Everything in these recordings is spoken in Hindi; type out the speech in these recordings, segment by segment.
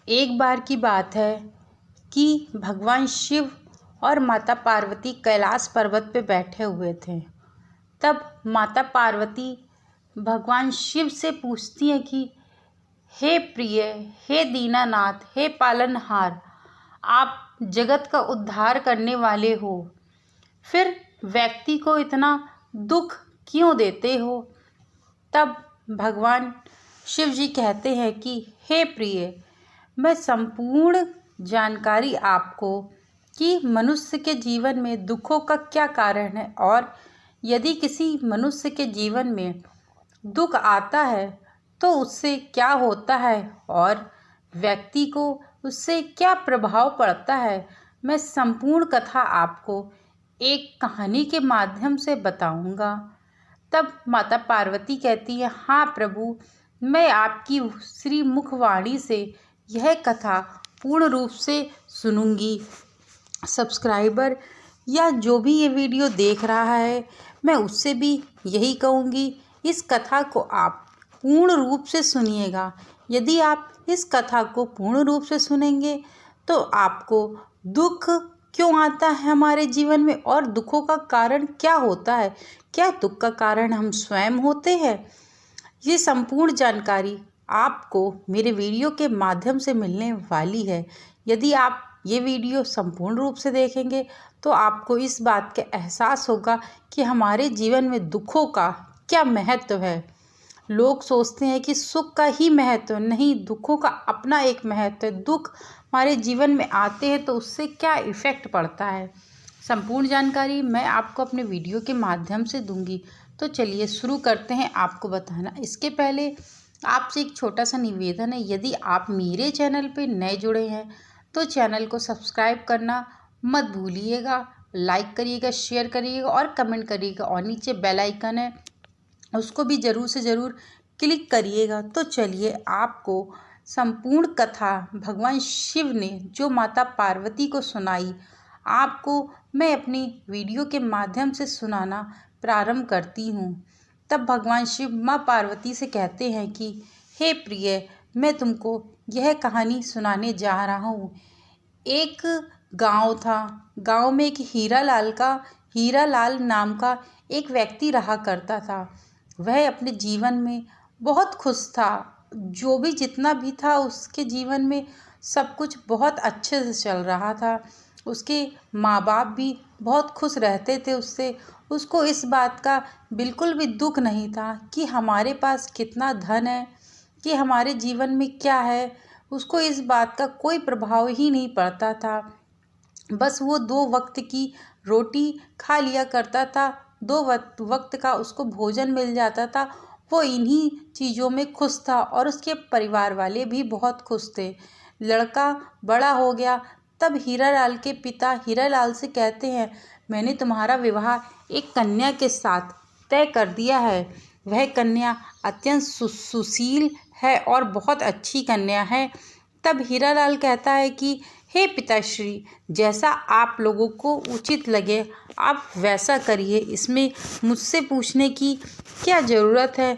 एक बार की बात है कि भगवान शिव और माता पार्वती कैलाश पर्वत पे बैठे हुए थे। तब माता पार्वती भगवान शिव से पूछती हैं कि हे प्रिय, हे दीनानाथ, हे पालनहार, आप जगत का उद्धार करने वाले हो, फिर व्यक्ति को इतना दुख क्यों देते हो। तब भगवान शिव जी कहते हैं कि हे प्रिय, मैं संपूर्ण जानकारी आपको कि मनुष्य के जीवन में दुखों का क्या कारण है और यदि किसी मनुष्य के जीवन में दुख आता है तो उससे क्या होता है और व्यक्ति को उससे क्या प्रभाव पड़ता है, मैं संपूर्ण कथा आपको एक कहानी के माध्यम से बताऊंगा। तब माता पार्वती कहती है, हाँ प्रभु, मैं आपकी श्री मुखवाणी से यह कथा पूर्ण रूप से सुनूंगी। सब्सक्राइबर या जो भी ये वीडियो देख रहा है, मैं उससे भी यही कहूँगी, इस कथा को आप पूर्ण रूप से सुनिएगा। यदि आप इस कथा को पूर्ण रूप से सुनेंगे तो आपको दुख क्यों आता है हमारे जीवन में और दुखों का कारण क्या होता है, क्या दुख का कारण हम स्वयं होते हैं, ये संपूर्ण जानकारी आपको मेरे वीडियो के माध्यम से मिलने वाली है। यदि आप ये वीडियो संपूर्ण रूप से देखेंगे तो आपको इस बात का एहसास होगा कि हमारे जीवन में दुखों का क्या महत्व है। लोग सोचते हैं कि सुख का ही महत्व, नहीं, दुखों का अपना एक महत्व है। दुख हमारे जीवन में आते हैं तो उससे क्या इफ़ेक्ट पड़ता है, संपूर्ण जानकारी मैं आपको अपने वीडियो के माध्यम से दूंगी। तो चलिए शुरू करते हैं आपको बताना। इसके पहले आपसे एक छोटा सा निवेदन है, यदि आप मेरे चैनल पे नए जुड़े हैं तो चैनल को सब्सक्राइब करना मत भूलिएगा, लाइक करिएगा, शेयर करिएगा और कमेंट करिएगा और नीचे बेल आइकन है उसको भी ज़रूर से ज़रूर क्लिक करिएगा। तो चलिए आपको संपूर्ण कथा भगवान शिव ने जो माता पार्वती को सुनाई, आपको मैं अपनी वीडियो के माध्यम से सुनाना प्रारंभ करती हूँ। तब भगवान शिव माँ पार्वती से कहते हैं कि हे प्रिय, मैं तुमको यह कहानी सुनाने जा रहा हूँ। एक गांव था। गांव में एक हीरालाल नाम का एक व्यक्ति रहा करता था। वह अपने जीवन में बहुत खुश था। जो भी जितना भी था उसके जीवन में सब कुछ बहुत अच्छे से चल रहा था। उसके माँ बाप भी बहुत खुश रहते थे उससे। उसको इस बात का बिल्कुल भी दुख नहीं था कि हमारे पास कितना धन है, कि हमारे जीवन में क्या है। उसको इस बात का कोई प्रभाव ही नहीं पड़ता था। बस वो 2 वक्त की रोटी खा लिया करता था, 2 वक्त का उसको भोजन मिल जाता था। वो इन्हीं चीज़ों में खुश था और उसके परिवार वाले भी बहुत खुश थे। लड़का बड़ा हो गया। तब हीरालाल के पिता हीरालाल से कहते हैं, मैंने तुम्हारा विवाह एक कन्या के साथ तय कर दिया है। वह कन्या अत्यंत सुशील है और बहुत अच्छी कन्या है। तब हीरालाल कहता है कि हे पिताश्री, जैसा आप लोगों को उचित लगे आप वैसा करिए, इसमें मुझसे पूछने की क्या ज़रूरत है।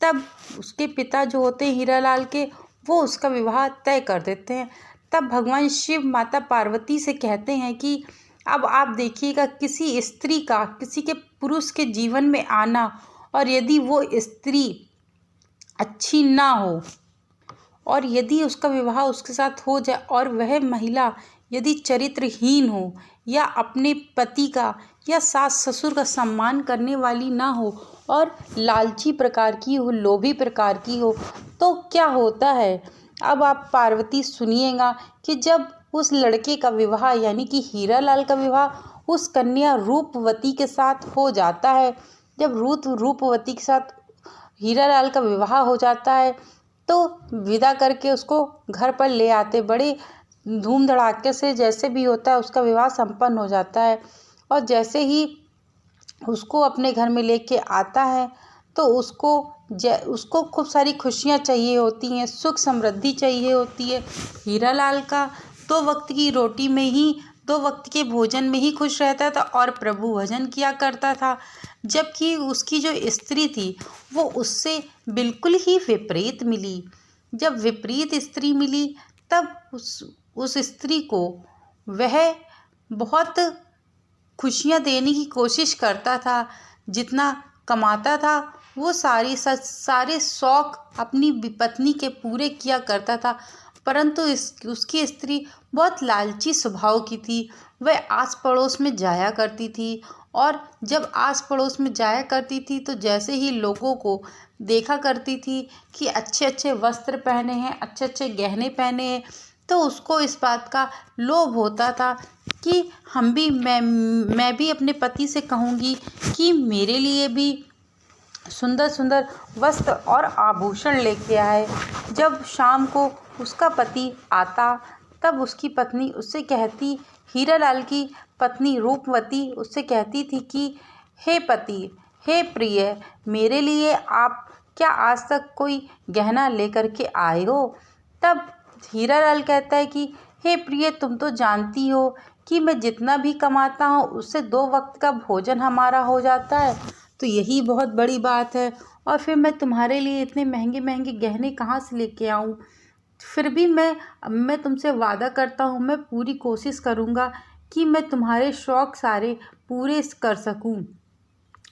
तब उसके पिता जो होते हैं हीरालाल के, वो उसका विवाह तय कर देते हैं। तब भगवान शिव माता पार्वती से कहते हैं कि अब आप देखिएगा, किसी स्त्री का किसी के पुरुष के जीवन में आना और यदि वो स्त्री अच्छी ना हो और यदि उसका विवाह उसके साथ हो जाए और वह महिला यदि चरित्रहीन हो या अपने पति का या सास ससुर का सम्मान करने वाली ना हो और लालची प्रकार की हो, लोभी प्रकार की हो, तो क्या होता है। अब आप पार्वती सुनिएगा कि जब उस लड़के का विवाह यानी कि हीरालाल का विवाह उस कन्या रूपवती के साथ हो जाता है, जब रूपवती के साथ हीरालाल का विवाह हो जाता है तो विदा करके उसको घर पर ले आते। बड़े धूम धड़ाके से जैसे भी होता है उसका विवाह संपन्न हो जाता है। और जैसे ही उसको अपने घर में लेके आता है तो उसको खूब सारी खुशियाँ चाहिए होती हैं, सुख समृद्धि चाहिए होती है। हीरालाल का 2 वक्त की रोटी में ही, 2 वक्त के भोजन में ही खुश रहता था और प्रभु भजन किया करता था। जबकि उसकी जो स्त्री थी वो उससे बिल्कुल ही विपरीत मिली। जब विपरीत स्त्री मिली तब उस स्त्री को वह बहुत खुशियाँ देने की कोशिश करता था। जितना कमाता था वो सारे शौक अपनी पत्नी के पूरे किया करता था, परंतु उसकी स्त्री बहुत लालची स्वभाव की थी। वह आस पड़ोस में जाया करती थी, और जब आस पड़ोस में जाया करती थी तो जैसे ही लोगों को देखा करती थी कि अच्छे अच्छे वस्त्र पहने हैं, अच्छे अच्छे गहने पहने हैं, तो उसको इस बात का लोभ होता था कि मैं भी अपने पति से कहूँगी कि मेरे लिए भी सुंदर सुंदर वस्त्र और आभूषण लेके आए। जब शाम को उसका पति आता तब उसकी पत्नी उससे कहती, हीरालाल की पत्नी रूपवती उससे कहती थी कि हे पति, हे प्रिय, मेरे लिए आप क्या आज तक कोई गहना लेकर के आए हो? तब हीरालाल कहता है कि हे प्रिय, तुम तो जानती हो कि मैं जितना भी कमाता हूँ उससे 2 वक्त का भोजन हमारा हो जाता है, तो यही बहुत बड़ी बात है। और फिर मैं तुम्हारे लिए इतने महंगे महंगे गहने कहाँ से लेके आऊँ? फिर भी मैं तुमसे वादा करता हूँ, मैं पूरी कोशिश करूँगा कि मैं तुम्हारे शौक़ सारे पूरे कर सकूँ।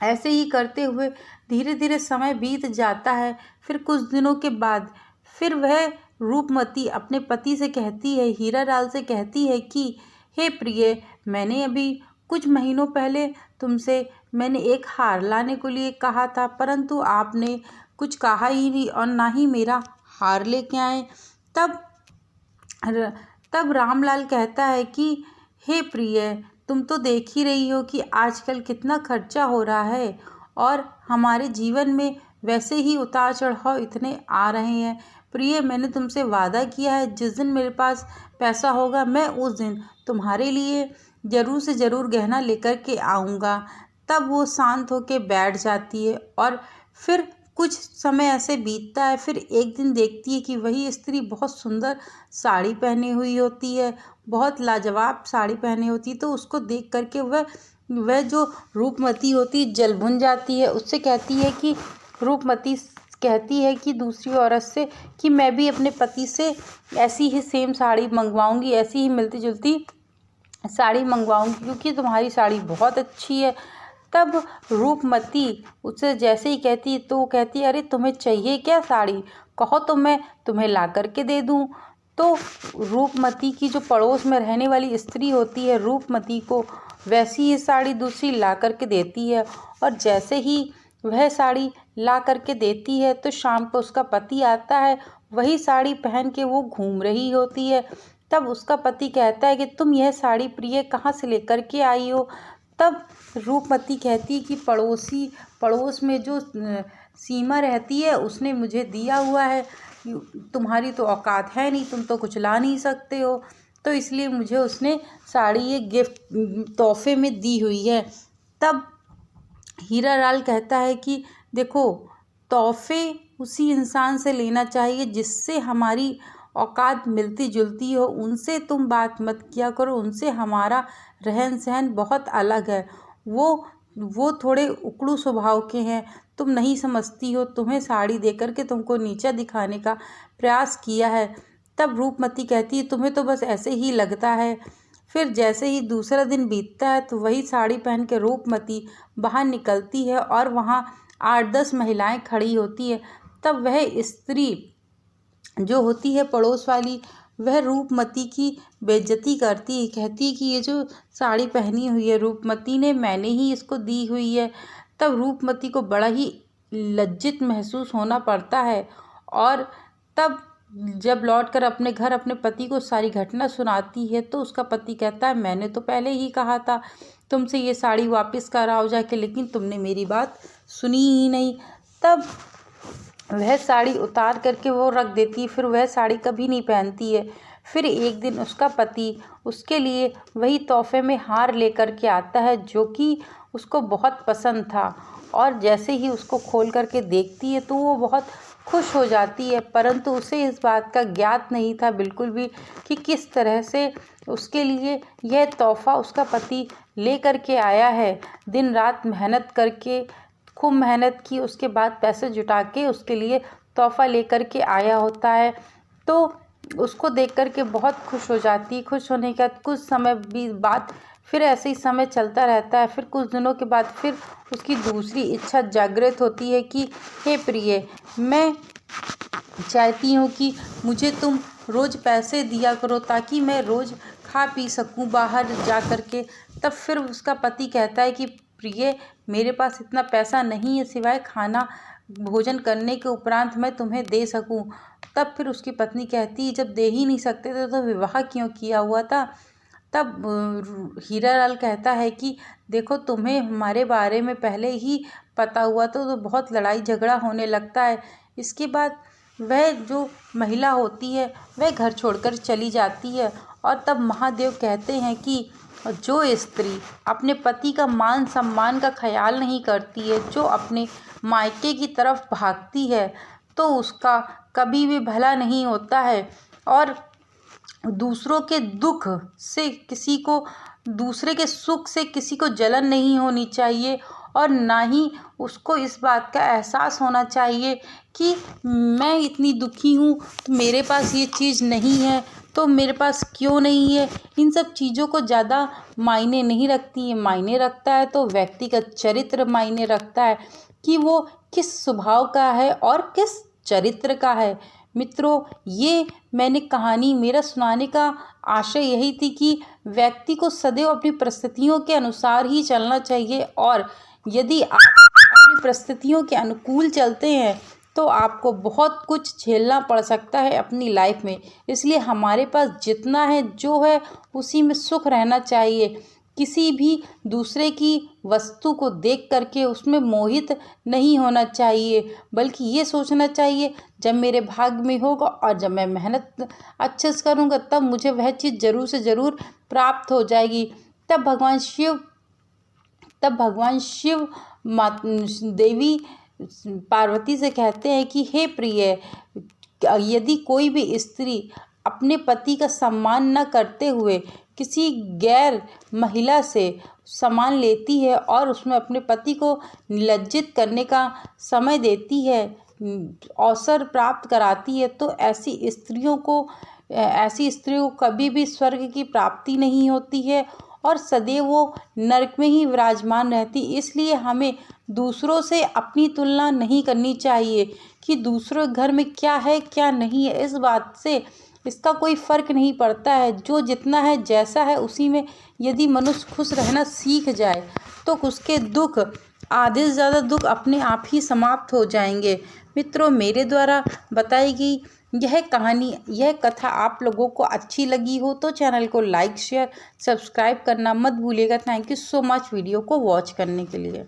ऐसे ही करते हुए धीरे धीरे समय बीत जाता है। फिर कुछ दिनों के बाद फिर वह रूपमती अपने पति से कहती है, हीरालाल से कहती है कि हे प्रिय, मैंने अभी कुछ महीनों पहले तुमसे मैंने एक हार लाने को लिए कहा था, परंतु आपने कुछ कहा ही नहीं और ना ही मेरा हार लेके आए। तब रामलाल कहता है कि हे प्रिय, तुम तो देख ही रही हो कि आजकल कितना खर्चा हो रहा है, और हमारे जीवन में वैसे ही उतार चढ़ाव इतने आ रहे हैं। प्रिय, मैंने तुमसे वादा किया है, जिस दिन मेरे पास पैसा होगा मैं उस दिन तुम्हारे लिए ज़रूर से ज़रूर गहना लेकर के आऊँगा। तब वो शांत होकर बैठ जाती है, और फिर कुछ समय ऐसे बीतता है। फिर एक दिन देखती है कि वही स्त्री बहुत सुंदर साड़ी पहनी हुई होती है, बहुत लाजवाब साड़ी पहनी होती है, तो उसको देख करके वह जो रूपमती होती जल भुन जाती है। उससे कहती है कि रूपमती कहती है कि दूसरी औरत से कि मैं भी अपने पति से ऐसी ही सेम साड़ी मंगवाऊंगी, ऐसी ही मिलती जुलती साड़ी मंगवाऊंगी, क्योंकि तुम्हारी साड़ी बहुत अच्छी है। तब रूपमती उससे जैसे ही कहती तो वो कहती, अरे तुम्हें चाहिए क्या साड़ी, कहो तो मैं तुम्हें ला करके दे दूँ। तो रूपमती की जो पड़ोस में रहने वाली स्त्री होती है, रूपमती को वैसी ही साड़ी दूसरी ला करके देती है, और जैसे ही वह साड़ी ला करके देती है तो शाम को उसका पति आता है, वही साड़ी पहन के वो घूम रही होती है। तब उसका पति कहता है कि तुम यह साड़ी प्रिय कहाँ से लेकर के आई हो? तब रूपमती कहती है कि पड़ोस में जो सीमा रहती है उसने मुझे दिया हुआ है, तुम्हारी तो औकात है नहीं, तुम तो कुछ ला नहीं सकते हो, तो इसलिए मुझे उसने साड़ी ये गिफ्ट तोहफे में दी हुई है। तब हीरालाल कहता है कि देखो, तोहफे उसी इंसान से लेना चाहिए जिससे हमारी औकात मिलती जुलती हो, उनसे तुम बात मत किया करो, उनसे हमारा रहन सहन बहुत अलग है। वो थोड़े उकड़ू स्वभाव के हैं, तुम नहीं समझती हो, तुम्हें साड़ी देकर के तुमको नीचा दिखाने का प्रयास किया है। तब रूपमती कहती है, तुम्हें तो बस ऐसे ही लगता है। फिर जैसे ही दूसरा दिन बीतता है तो वही साड़ी पहन के रूपमती बाहर निकलती है, और वहाँ 8-10 महिलाएं खड़ी होती है। तब वह स्त्री जो होती है पड़ोस वाली, वह रूपमती की बेइज्जती करती है, कहती है कि ये जो साड़ी पहनी हुई है रूपमती ने, मैंने ही इसको दी हुई है। तब रूपमती को बड़ा ही लज्जित महसूस होना पड़ता है, और तब जब लौटकर अपने घर अपने पति को सारी घटना सुनाती है तो उसका पति कहता है, मैंने तो पहले ही कहा था तुमसे ये साड़ी वापस कराओ जाके, लेकिन तुमने मेरी बात सुनी ही नहीं। तब वह साड़ी उतार करके वो रख देती है, फिर वह साड़ी कभी नहीं पहनती है। फिर एक दिन उसका पति उसके लिए वही तोहफे में हार लेकर के आता है जो कि उसको बहुत पसंद था, और जैसे ही उसको खोल करके देखती है तो वो बहुत खुश हो जाती है, परंतु उसे इस बात का ज्ञात नहीं था बिल्कुल भी कि किस तरह से उसके लिए यह तोहफा उसका पति ले करके आया है। दिन रात मेहनत करके, खूब मेहनत की, उसके बाद पैसे जुटा के उसके लिए तोहफा लेकर के आया होता है। तो उसको देख कर के बहुत खुश हो जाती है। खुश होने के बाद कुछ समय बाद फिर ऐसे ही समय चलता रहता है। फिर कुछ दिनों के बाद फिर उसकी दूसरी इच्छा जागृत होती है कि हे प्रिय, मैं चाहती हूँ कि मुझे तुम रोज़ पैसे दिया करो ताकि मैं रोज़ खा पी सकूँ बाहर जा कर के। तब फिर उसका पति कहता है कि प्रिय, मेरे पास इतना पैसा नहीं है सिवाय खाना भोजन करने के उपरांत मैं तुम्हें दे सकूं। तब फिर उसकी पत्नी कहती, जब दे ही नहीं सकते थे तो विवाह क्यों किया हुआ था। तब हीरालाल कहता है कि देखो, तुम्हें हमारे बारे में पहले ही पता हुआ तो बहुत लड़ाई झगड़ा होने लगता है। इसके बाद वह जो महिला होती है वह घर छोड़कर चली जाती है। और तब महादेव कहते हैं कि जो स्त्री अपने पति का मान सम्मान का ख्याल नहीं करती है, जो अपने मायके की तरफ भागती है, तो उसका कभी भी भला नहीं होता है। और दूसरों के दुख से किसी को, दूसरे के सुख से किसी को जलन नहीं होनी चाहिए। और ना ही उसको इस बात का एहसास होना चाहिए कि मैं इतनी दुखी हूँ तो मेरे पास ये चीज़ नहीं है तो मेरे पास क्यों नहीं है। इन सब चीज़ों को ज़्यादा मायने नहीं रखती है। मायने रखता है तो व्यक्तिगत चरित्र मायने रखता है कि वो किस स्वभाव का है और किस चरित्र का है। मित्रों, ये मैंने कहानी मेरा सुनाने का आशय यही थी कि व्यक्ति को सदैव अपनी परिस्थितियों के अनुसार ही चलना चाहिए। और यदि आप अपनी परिस्थितियों के अनुकूल चलते हैं तो आपको बहुत कुछ झेलना पड़ सकता है अपनी लाइफ में। इसलिए हमारे पास जितना है जो है उसी में सुख रहना चाहिए। किसी भी दूसरे की वस्तु को देख करके उसमें मोहित नहीं होना चाहिए, बल्कि ये सोचना चाहिए जब मेरे भाग्य में होगा और जब मैं मेहनत अच्छे से करूँगा तब मुझे वह चीज़ ज़रूर से ज़रूर प्राप्त हो जाएगी। तब भगवान शिव देवी पार्वती से कहते हैं कि हे प्रिय, यदि कोई भी स्त्री अपने पति का सम्मान न करते हुए किसी गैर महिला से सामान लेती है और उसमें अपने पति को लज्जित करने का समय देती है, अवसर प्राप्त कराती है, तो ऐसी स्त्रियों को कभी भी स्वर्ग की प्राप्ति नहीं होती है और सदैव वो नरक में ही विराजमान रहती। इसलिए हमें दूसरों से अपनी तुलना नहीं करनी चाहिए कि दूसरों घर में क्या है क्या नहीं है। इस बात से इसका कोई फ़र्क नहीं पड़ता है। जो जितना है जैसा है उसी में यदि मनुष्य खुश रहना सीख जाए तो उसके दुख, आधे से ज़्यादा दुख अपने आप ही समाप्त हो जाएंगे। मित्रों, मेरे द्वारा बताई गई यह कहानी, यह कथा आप लोगों को अच्छी लगी हो तो चैनल को लाइक शेयर सब्सक्राइब करना मत भूलिएगा। Thank you so much video को वॉच करने के लिए।